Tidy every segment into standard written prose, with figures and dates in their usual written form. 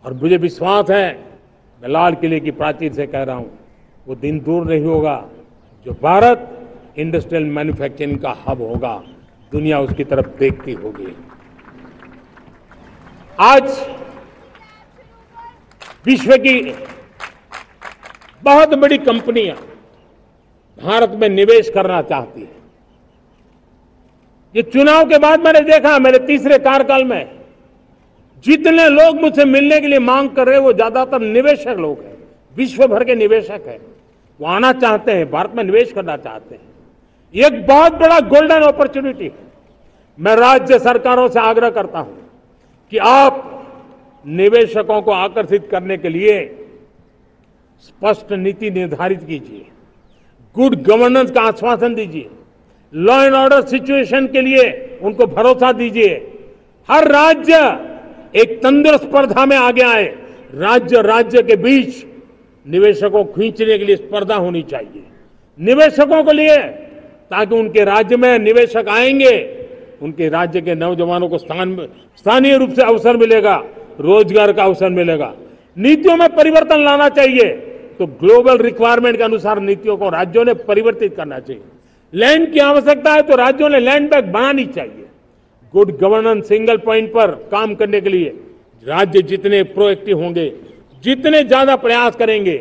और मुझे विश्वास है, मैं लाल किले की प्राचीर से कह रहा हूं, वो दिन दूर नहीं होगा जो भारत इंडस्ट्रियल मैन्युफैक्चरिंग का हब होगा, दुनिया उसकी तरफ देखती होगी। आज विश्व की बहुत बड़ी कंपनियां भारत में निवेश करना चाहती हैं। ये चुनाव के बाद मैंने देखा, मेरे तीसरे कार्यकाल में जितने लोग मुझसे मिलने के लिए मांग कर रहे हैं वो ज्यादातर निवेशक लोग हैं, विश्व भर के निवेशक हैं। वो आना चाहते हैं, भारत में निवेश करना चाहते हैं। ये एक बहुत बड़ा गोल्डन अपॉर्चुनिटी है। मैं राज्य सरकारों से आग्रह करता हूं कि आप निवेशकों को आकर्षित करने के लिए स्पष्ट नीति निर्धारित कीजिए, गुड गवर्नेंस का आश्वासन दीजिए, लॉ एंड ऑर्डर सिचुएशन के लिए उनको भरोसा दीजिए। हर राज्य एक तंदुरुस्त स्पर्धा में आगे आए। राज्य के बीच निवेशकों को खींचने के लिए स्पर्धा होनी चाहिए, निवेशकों को लिए, ताकि उनके राज्य में निवेशक आएंगे, उनके राज्य के नौजवानों को स्थानीय रूप से अवसर मिलेगा, रोजगार का अवसर मिलेगा। नीतियों में परिवर्तन लाना चाहिए, तो ग्लोबल रिक्वायरमेंट के अनुसार नीतियों को राज्यों ने परिवर्तित करना चाहिए। लैंड की आवश्यकता है तो राज्यों ने लैंड बैंक बनानी चाहिए। गुड गवर्नेंस सिंगल पॉइंट पर काम करने के लिए राज्य जितने प्रोएक्टिव होंगे, जितने ज्यादा प्रयास करेंगे,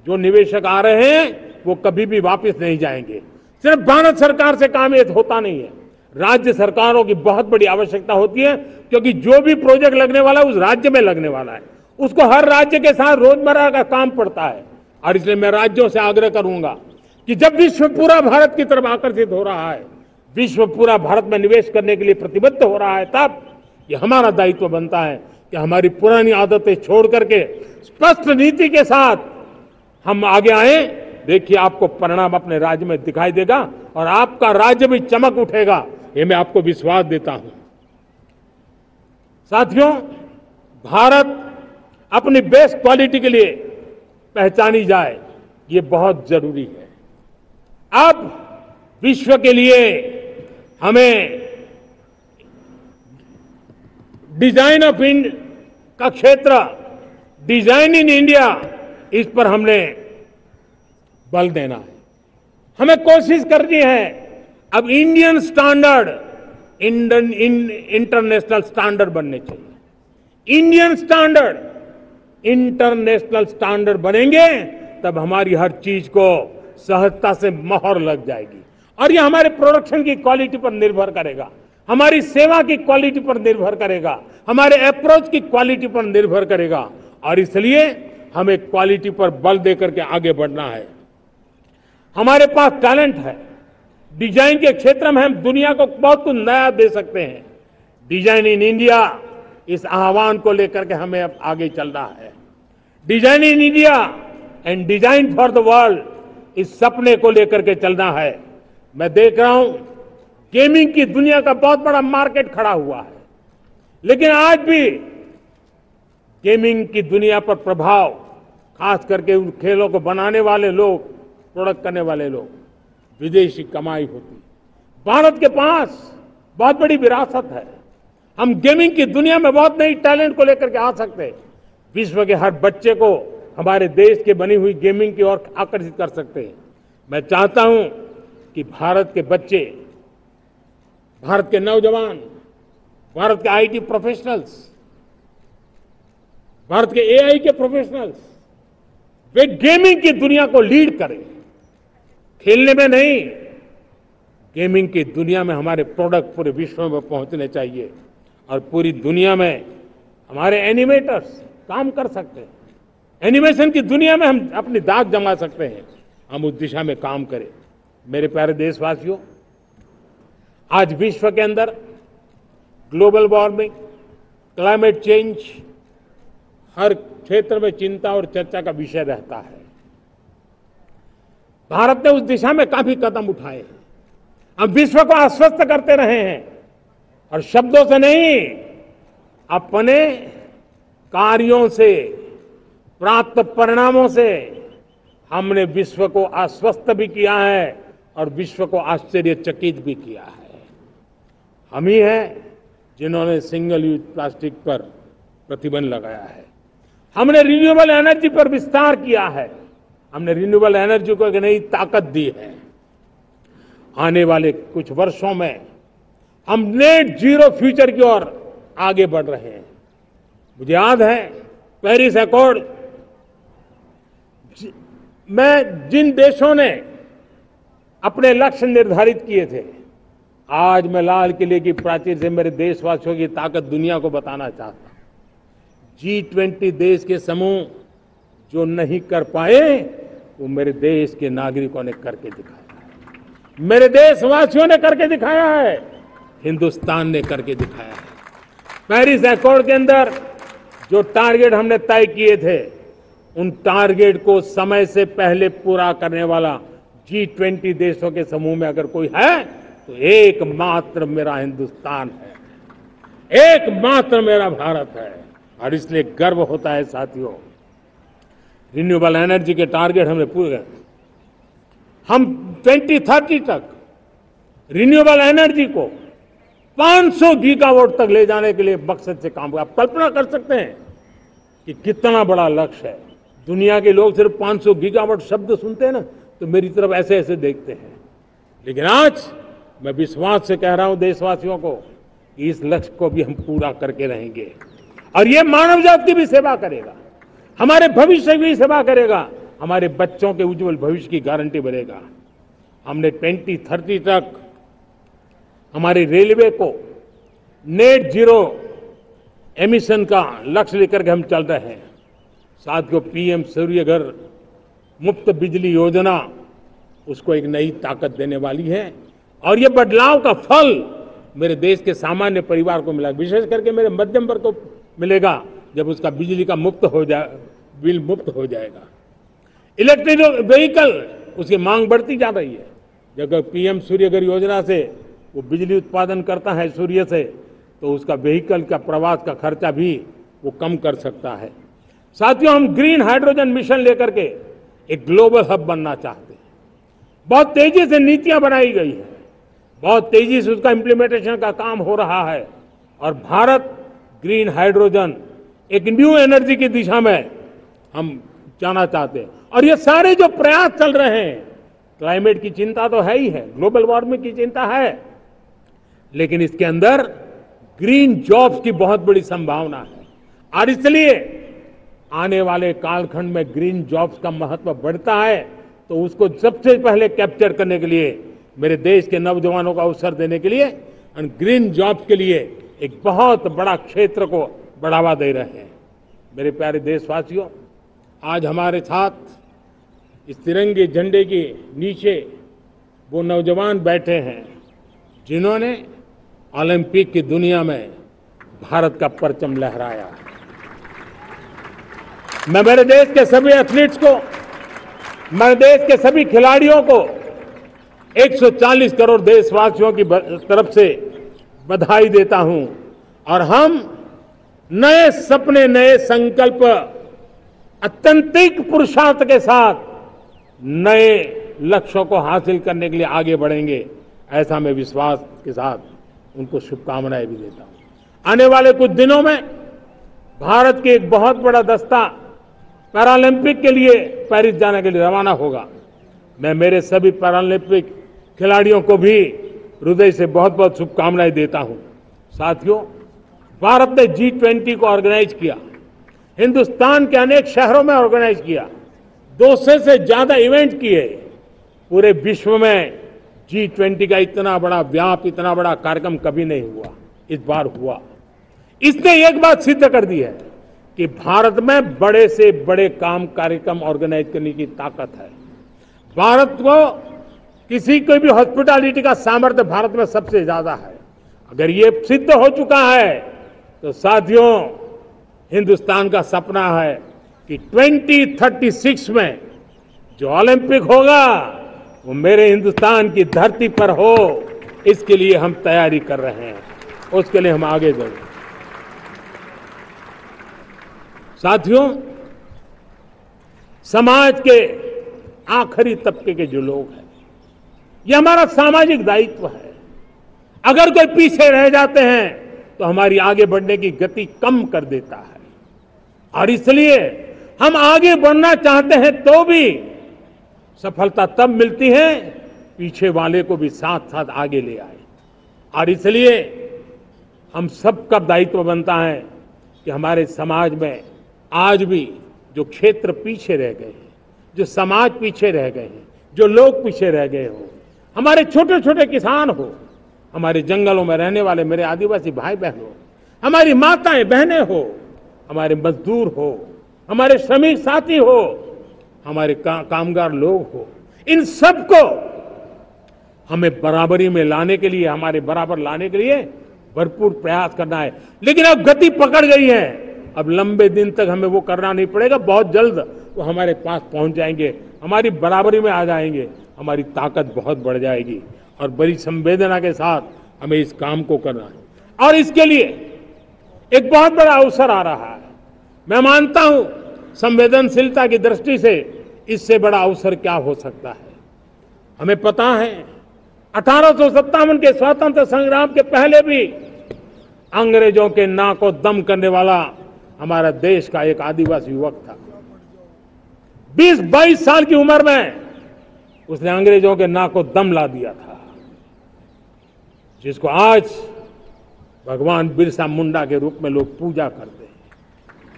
जो निवेशक आ रहे हैं वो कभी भी वापस नहीं जाएंगे। सिर्फ भारत सरकार से काम ये होता नहीं है, राज्य सरकारों की बहुत बड़ी आवश्यकता होती है, क्योंकि जो भी प्रोजेक्ट लगने वाला है उस राज्य में लगने वाला है, उसको हर राज्य के साथ रोजमर्रा का काम पड़ता है। और इसलिए मैं राज्यों से आग्रह करूंगा कि जब विश्व पूरा भारत की तरफ आकर्षित हो रहा है, विश्व पूरा भारत में निवेश करने के लिए प्रतिबद्ध हो रहा है, तब ये हमारा दायित्व बनता है कि हमारी पुरानी आदतें छोड़ करके स्पष्ट नीति के साथ हम आगे आए। देखिए, आपको परिणाम अपने राज्य में दिखाई देगा और आपका राज्य भी चमक उठेगा, ये मैं आपको विश्वास देता हूं। साथियों, भारत अपनी बेस्ट क्वालिटी के लिए पहचानी जाए, ये बहुत जरूरी है। अब विश्व के लिए हमें डिजाइन ऑफ इंडिया का क्षेत्र, डिजाइन इन इंडिया, इस पर हमने बल देना है। हमें कोशिश करनी है अब इंडियन स्टैंडर्ड इंटरनेशनल स्टैंडर्ड बनने चाहिए। इंडियन स्टैंडर्ड इंटरनेशनल स्टैंडर्ड बनेंगे तब हमारी हर चीज को सहजता से मोहर लग जाएगी, और ये हमारे प्रोडक्शन की क्वालिटी पर निर्भर करेगा, हमारी सेवा की क्वालिटी पर निर्भर करेगा, हमारे अप्रोच की क्वालिटी पर निर्भर करेगा। और इसलिए हमें क्वालिटी पर बल देकर के आगे बढ़ना है। हमारे पास टैलेंट है, डिजाइन के क्षेत्र में हम दुनिया को बहुत कुछ नया दे सकते हैं। डिजाइन इन इंडिया, इस आह्वान को लेकर के हमें अब आगे चलना है। Design in India and design for the world, इस सपने को लेकर के चलना है। मैं देख रहा हूं गेमिंग की दुनिया का बहुत बड़ा मार्केट खड़ा हुआ है, लेकिन आज भी गेमिंग की दुनिया पर प्रभाव, खास करके उन खेलों को बनाने वाले लोग, प्रोडक्ट करने वाले लोग, विदेशी कमाई होती। भारत के पास बहुत बड़ी विरासत है, हम गेमिंग की दुनिया में बहुत नई टैलेंट को लेकर के आ सकते हैं। विश्व के हर बच्चे को हमारे देश के बनी हुई गेमिंग की ओर आकर्षित कर सकते हैं। मैं चाहता हूं कि भारत के बच्चे, भारत के नौजवान, भारत के आईटी प्रोफेशनल्स, भारत के एआई के प्रोफेशनल्स, वे गेमिंग की दुनिया को लीड करें। खेलने में नहीं, गेमिंग की दुनिया में हमारे प्रोडक्ट पूरे विश्व में पहुंचने चाहिए, और पूरी दुनिया में हमारे एनिमेटर्स काम कर सकते हैं। एनिमेशन की दुनिया में हम अपनी दाग जमा सकते हैं, हम उस दिशा में काम करें। मेरे प्यारे देशवासियों, आज विश्व के अंदर ग्लोबल वार्मिंग, क्लाइमेट चेंज हर क्षेत्र में चिंता और चर्चा का विषय रहता है। भारत ने उस दिशा में काफी कदम उठाए हैं। हम विश्व को आश्वस्त करते रहे हैं, और शब्दों से नहीं, अपने कार्यों से, प्राप्त परिणामों से हमने विश्व को आश्वस्त भी किया है और विश्व को आश्चर्यचकित भी किया है। हम ही हैं जिन्होंने सिंगल यूज प्लास्टिक पर प्रतिबंध लगाया है। हमने रिन्यूएबल एनर्जी पर विस्तार किया है। हमने रिन्यूएबल एनर्जी को एक नई ताकत दी है। आने वाले कुछ वर्षों में हम नेट जीरो फ्यूचर की ओर आगे बढ़ रहे हैं। मुझे याद है पेरिस एकॉर्ड में जिन देशों ने अपने लक्ष्य निर्धारित किए थे, आज मैं लाल किले की प्राचीर से मेरे देशवासियों की ताकत दुनिया को बताना चाहता हूं। G20 देश के समूह जो नहीं कर पाए वो मेरे देश के नागरिकों ने करके दिखाया है, मेरे देशवासियों ने करके दिखाया है, हिंदुस्तान ने करके दिखाया है। पेरिस एकॉर्ड के अंदर जो टारगेट हमने तय किए थे, उन टारगेट को समय से पहले पूरा करने वाला G20 देशों के समूह में अगर कोई है तो एकमात्र मेरा हिंदुस्तान है, एकमात्र मेरा भारत है। और इसलिए गर्व होता है साथियों। रिन्यूएबल एनर्जी के टारगेट हमने पूरे, हम 2030 तक रिन्यूएबल एनर्जी को 500 गीगावाट तक ले जाने के लिए मकसद से काम किया। आप कल्पना कर सकते हैं कि कितना बड़ा लक्ष्य है। दुनिया के लोग सिर्फ 500 गीगावाट शब्द सुनते हैं ना तो मेरी तरफ ऐसे ऐसे देखते हैं, लेकिन आज मैं विश्वास से कह रहा हूं देशवासियों को कि इस लक्ष्य को भी हम पूरा करके रहेंगे। और ये मानव जाति की भी सेवा करेगा, हमारे भविष्य की भी सेवा करेगा, हमारे बच्चों के उज्जवल भविष्य की गारंटी बनेगा। हमने 2030 तक हमारी रेलवे को नेट जीरो एमिशन का लक्ष्य लेकर के हम चल रहे हैं। साथियों, पीएम सूर्य घर मुफ्त बिजली योजना उसको एक नई ताकत देने वाली है और ये बदलाव का फल मेरे देश के सामान्य परिवार को मिला, विशेष करके मेरे मध्यम वर्ग को मिलेगा जब उसका बिजली का बिल मुफ्त हो जाएगा। इलेक्ट्रिक व्हीकल उसकी मांग बढ़ती जा रही है। जब पीएम सूर्य घर योजना से वो बिजली उत्पादन करता है सूर्य से, तो उसका व्हीकल का प्रवास का खर्चा भी वो कम कर सकता है। साथियों, हम ग्रीन हाइड्रोजन मिशन लेकर के एक ग्लोबल हब बनना चाहते हैं। बहुत तेजी से नीतियां बनाई गई है, बहुत तेजी से उसका इंप्लीमेंटेशन का काम हो रहा है और भारत ग्रीन हाइड्रोजन एक न्यू एनर्जी की दिशा में हम जाना चाहते हैं। और ये सारे जो प्रयास चल रहे हैं, क्लाइमेट की चिंता तो है ही है, ग्लोबल वार्मिंग की चिंता है, लेकिन इसके अंदर ग्रीन जॉब्स की बहुत बड़ी संभावना है। और इसलिए आने वाले कालखंड में ग्रीन जॉब्स का महत्व बढ़ता है, तो उसको सबसे पहले कैप्चर करने के लिए मेरे देश के नौजवानों को अवसर देने के लिए और ग्रीन जॉब्स के लिए एक बहुत बड़ा क्षेत्र को बढ़ावा दे रहे हैं। मेरे प्यारे देशवासियों, आज हमारे साथ इस तिरंगे झंडे के नीचे वो नौजवान बैठे हैं जिन्होंने ओलंपिक की दुनिया में भारत का परचम लहराया। मैं मेरे देश के सभी एथलीट्स को, मेरे देश के सभी खिलाड़ियों को 140 करोड़ देशवासियों की तरफ से बधाई देता हूं और हम नए सपने, नए संकल्प, अत्यंतिक पुरुषार्थ के साथ नए लक्ष्यों को हासिल करने के लिए आगे बढ़ेंगे, ऐसा मैं विश्वास के साथ उनको शुभकामनाएं भी देता हूं। आने वाले कुछ दिनों में भारत के एक बहुत बड़ा दस्ता पैरालंपिक के लिए पेरिस जाने के लिए रवाना होगा। मैं मेरे सभी पैरालंपिक खिलाड़ियों को भी हृदय से बहुत बहुत शुभकामनाएं देता हूं। साथियों, भारत ने G20 को ऑर्गेनाइज किया, हिंदुस्तान के अनेक शहरों में ऑर्गेनाइज किया, 200 से ज्यादा इवेंट किए। पूरे विश्व में G20 का इतना बड़ा व्याप, इतना बड़ा कार्यक्रम कभी नहीं हुआ, इस बार हुआ। इसने एक बात सिद्ध कर दी है कि भारत में बड़े से बड़े काम, कार्यक्रम ऑर्गेनाइज करने की ताकत है। भारत को किसी को भी हॉस्पिटैलिटी का सामर्थ्य भारत में सबसे ज्यादा है। अगर ये सिद्ध हो चुका है तो साथियों, हिंदुस्तान का सपना है कि 2036 में जो ओलंपिक होगा वो मेरे हिंदुस्तान की धरती पर हो। इसके लिए हम तैयारी कर रहे हैं, उसके लिए हम आगे बढ़ेंगे। साथियों, समाज के आखिरी तबके के जो लोग हैं, ये हमारा सामाजिक दायित्व है। अगर कोई पीछे रह जाते हैं तो हमारी आगे बढ़ने की गति कम कर देता है। और इसलिए हम आगे बढ़ना चाहते हैं तो भी सफलता तब मिलती है पीछे वाले को भी साथ साथ आगे ले आए। और इसलिए हम सबका दायित्व बनता है कि हमारे समाज में आज भी जो क्षेत्र पीछे रह गए हैं, जो समाज पीछे रह गए हैं, जो लोग पीछे रह गए हो, हमारे छोटे छोटे किसान हो, हमारे जंगलों में रहने वाले मेरे आदिवासी भाई बहन हो, हमारी माताएं बहनें हो, हमारे मजदूर हो, हमारे श्रमिक साथी हो, हमारे कामगार लोग हो, इन सबको हमें बराबरी में लाने के लिए, हमारे बराबर लाने के लिए भरपूर प्रयास करना है। लेकिन अब गति पकड़ गई है, अब लंबे दिन तक हमें वो करना नहीं पड़ेगा, बहुत जल्द वो हमारे पास पहुंच जाएंगे, हमारी बराबरी में आ जाएंगे, हमारी ताकत बहुत बढ़ जाएगी और बड़ी संवेदना के साथ हमें इस काम को करना है। और इसके लिए एक बहुत बड़ा अवसर आ रहा है। मैं मानता हूं संवेदनशीलता की दृष्टि से इससे बड़ा अवसर क्या हो सकता है। हमें पता है 1857 के स्वतंत्र संग्राम के पहले भी अंग्रेजों के नाक को दम करने वाला हमारा देश का एक आदिवासी युवक था। 20-22 साल की उम्र में उसने अंग्रेजों के नाक को दम ला दिया था, जिसको आज भगवान बिरसा मुंडा के रूप में लोग पूजा करते हैं।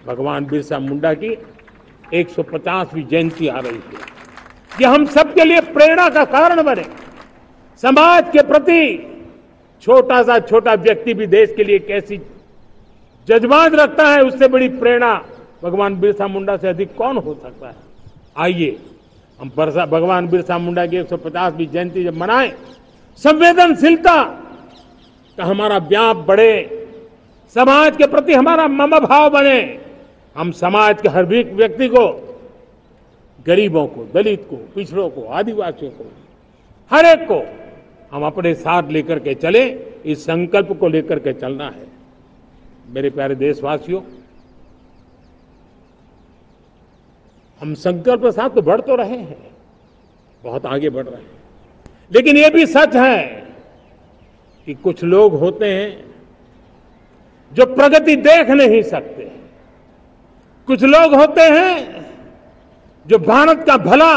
भगवान बिरसा मुंडा की 150वीं जयंती आ रही है। ये हम सबके लिए प्रेरणा का कारण बने। समाज के प्रति छोटा व्यक्ति भी देश के लिए कैसी जज्बात रखता है, उससे बड़ी प्रेरणा भगवान बिरसा मुंडा से अधिक कौन हो सकता है। आइए हम भगवान बिरसा मुंडा की 150वीं जयंती जब मनाएं, संवेदनशीलता का हमारा व्याप बढ़े, समाज के प्रति हमारा ममभाव बने, हम समाज के हर व्यक्ति को, गरीबों को, दलित को, पिछड़ों को, आदिवासियों को, हर एक को हम अपने साथ लेकर के चले। इस संकल्प को लेकर के चलना है। मेरे प्यारे देशवासियों, हम संकल्प के साथ तो बढ़ तो रहे हैं, बहुत आगे बढ़ रहे हैं, लेकिन ये भी सच है कि कुछ लोग होते हैं जो प्रगति देख नहीं सकते। कुछ लोग होते हैं जो भारत का भला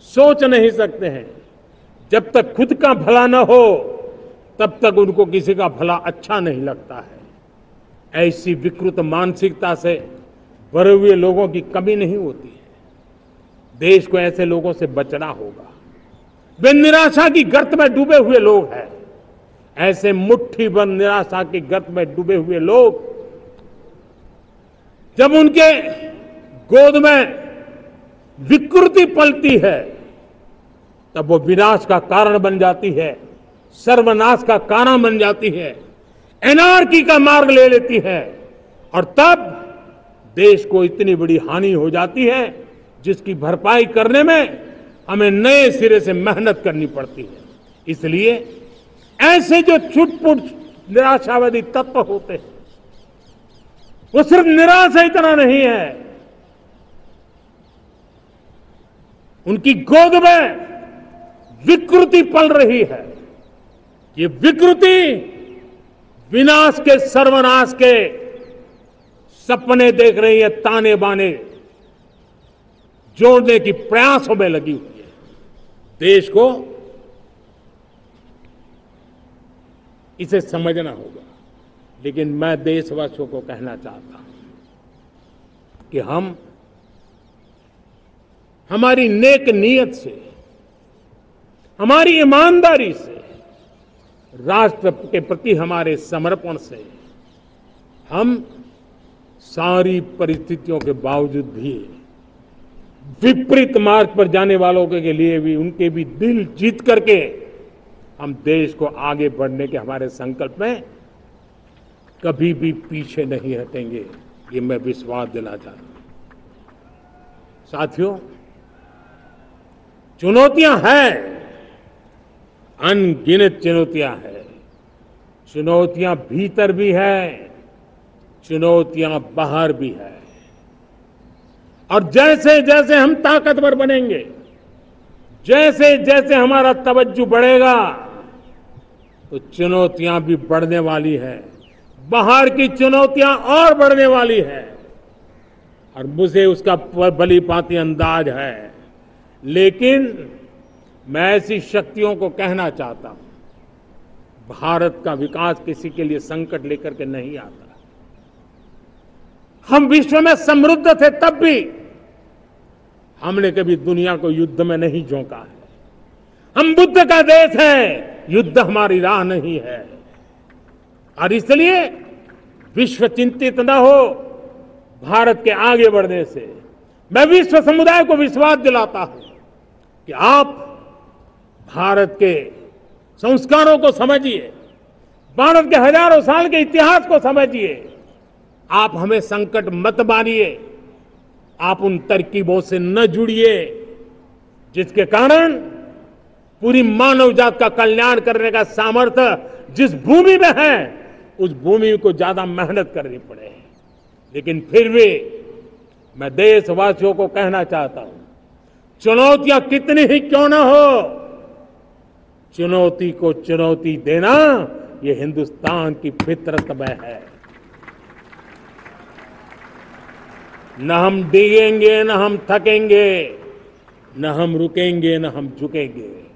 सोच नहीं सकते हैं। जब तक खुद का भला न हो तब तक उनको किसी का भला अच्छा नहीं लगता है। ऐसी विकृत मानसिकता से भरे हुए लोगों की कमी नहीं होती है। देश को ऐसे लोगों से बचना होगा। वे निराशा की गर्त में डूबे हुए लोग हैं। ऐसे मुट्ठी भर निराशा की गर्त में डूबे हुए लोग जब उनके गोद में विकृति पलती है तब वो विनाश का कारण बन जाती है, सर्वनाश का कारण बन जाती है, एनार्की का मार्ग ले लेती है और तब देश को इतनी बड़ी हानि हो जाती है जिसकी भरपाई करने में हमें नए सिरे से मेहनत करनी पड़ती है। इसलिए ऐसे जो छुटपुट निराशावादी तत्व होते हैं, वो सिर्फ निराशा इतना नहीं है, उनकी गोद में विकृति पल रही है। ये विकृति विनाश के, सर्वनाश के सपने देख रही है, ताने बाने जोड़ने की प्रयासों में लगी हुई है। देश को इसे समझना होगा। लेकिन मैं देशवासियों को कहना चाहता हूं कि हम हमारी नेक नीयत से, हमारी ईमानदारी से, राष्ट्र के प्रति हमारे समर्पण से हम सारी परिस्थितियों के बावजूद भी विपरीत मार्ग पर जाने वालों के लिए भी, उनके भी दिल जीत करके हम देश को आगे बढ़ने के हमारे संकल्प में कभी भी पीछे नहीं हटेंगे। ये मैं विश्वास दिला चाहता हूं। साथियों, चुनौतियां हैं, अनगिनत चुनौतियां हैं। चुनौतियां भीतर भी है, चुनौतियां बाहर भी है। और जैसे जैसे हम ताकतवर बनेंगे, जैसे जैसे हमारा तवज्जो बढ़ेगा, तो चुनौतियां भी बढ़ने वाली है। बाहर की चुनौतियां और बढ़ने वाली है और मुझे उसका भली भांति अंदाज है। लेकिन मैं ऐसी शक्तियों को कहना चाहता हूं, भारत का विकास किसी के लिए संकट लेकर के नहीं आता। हम विश्व में समृद्ध थे तब भी हमने कभी दुनिया को युद्ध में नहीं झोंका है। हम बुद्ध का देश है, युद्ध हमारी राह नहीं है। और इसलिए विश्व चिंतित न हो भारत के आगे बढ़ने से। मैं विश्व समुदाय को विश्वास दिलाता हूं कि आप भारत के संस्कारों को समझिए, भारत के हजारों साल के इतिहास को समझिए। आप हमें संकट मत मानिए, आप उन तरकीबों से न जुड़िए जिसके कारण पूरी मानव जात का कल्याण करने का सामर्थ्य जिस भूमि में है उस भूमि को ज्यादा मेहनत करनी पड़े। लेकिन फिर भी मैं देशवासियों को कहना चाहता हूं, चुनौतियां कितनी ही क्यों ना हो, चुनौती को चुनौती देना ये हिंदुस्तान की फितरत में है। न हम डिगेंगे, न हम थकेंगे, न हम रुकेंगे, न हम झुकेंगे।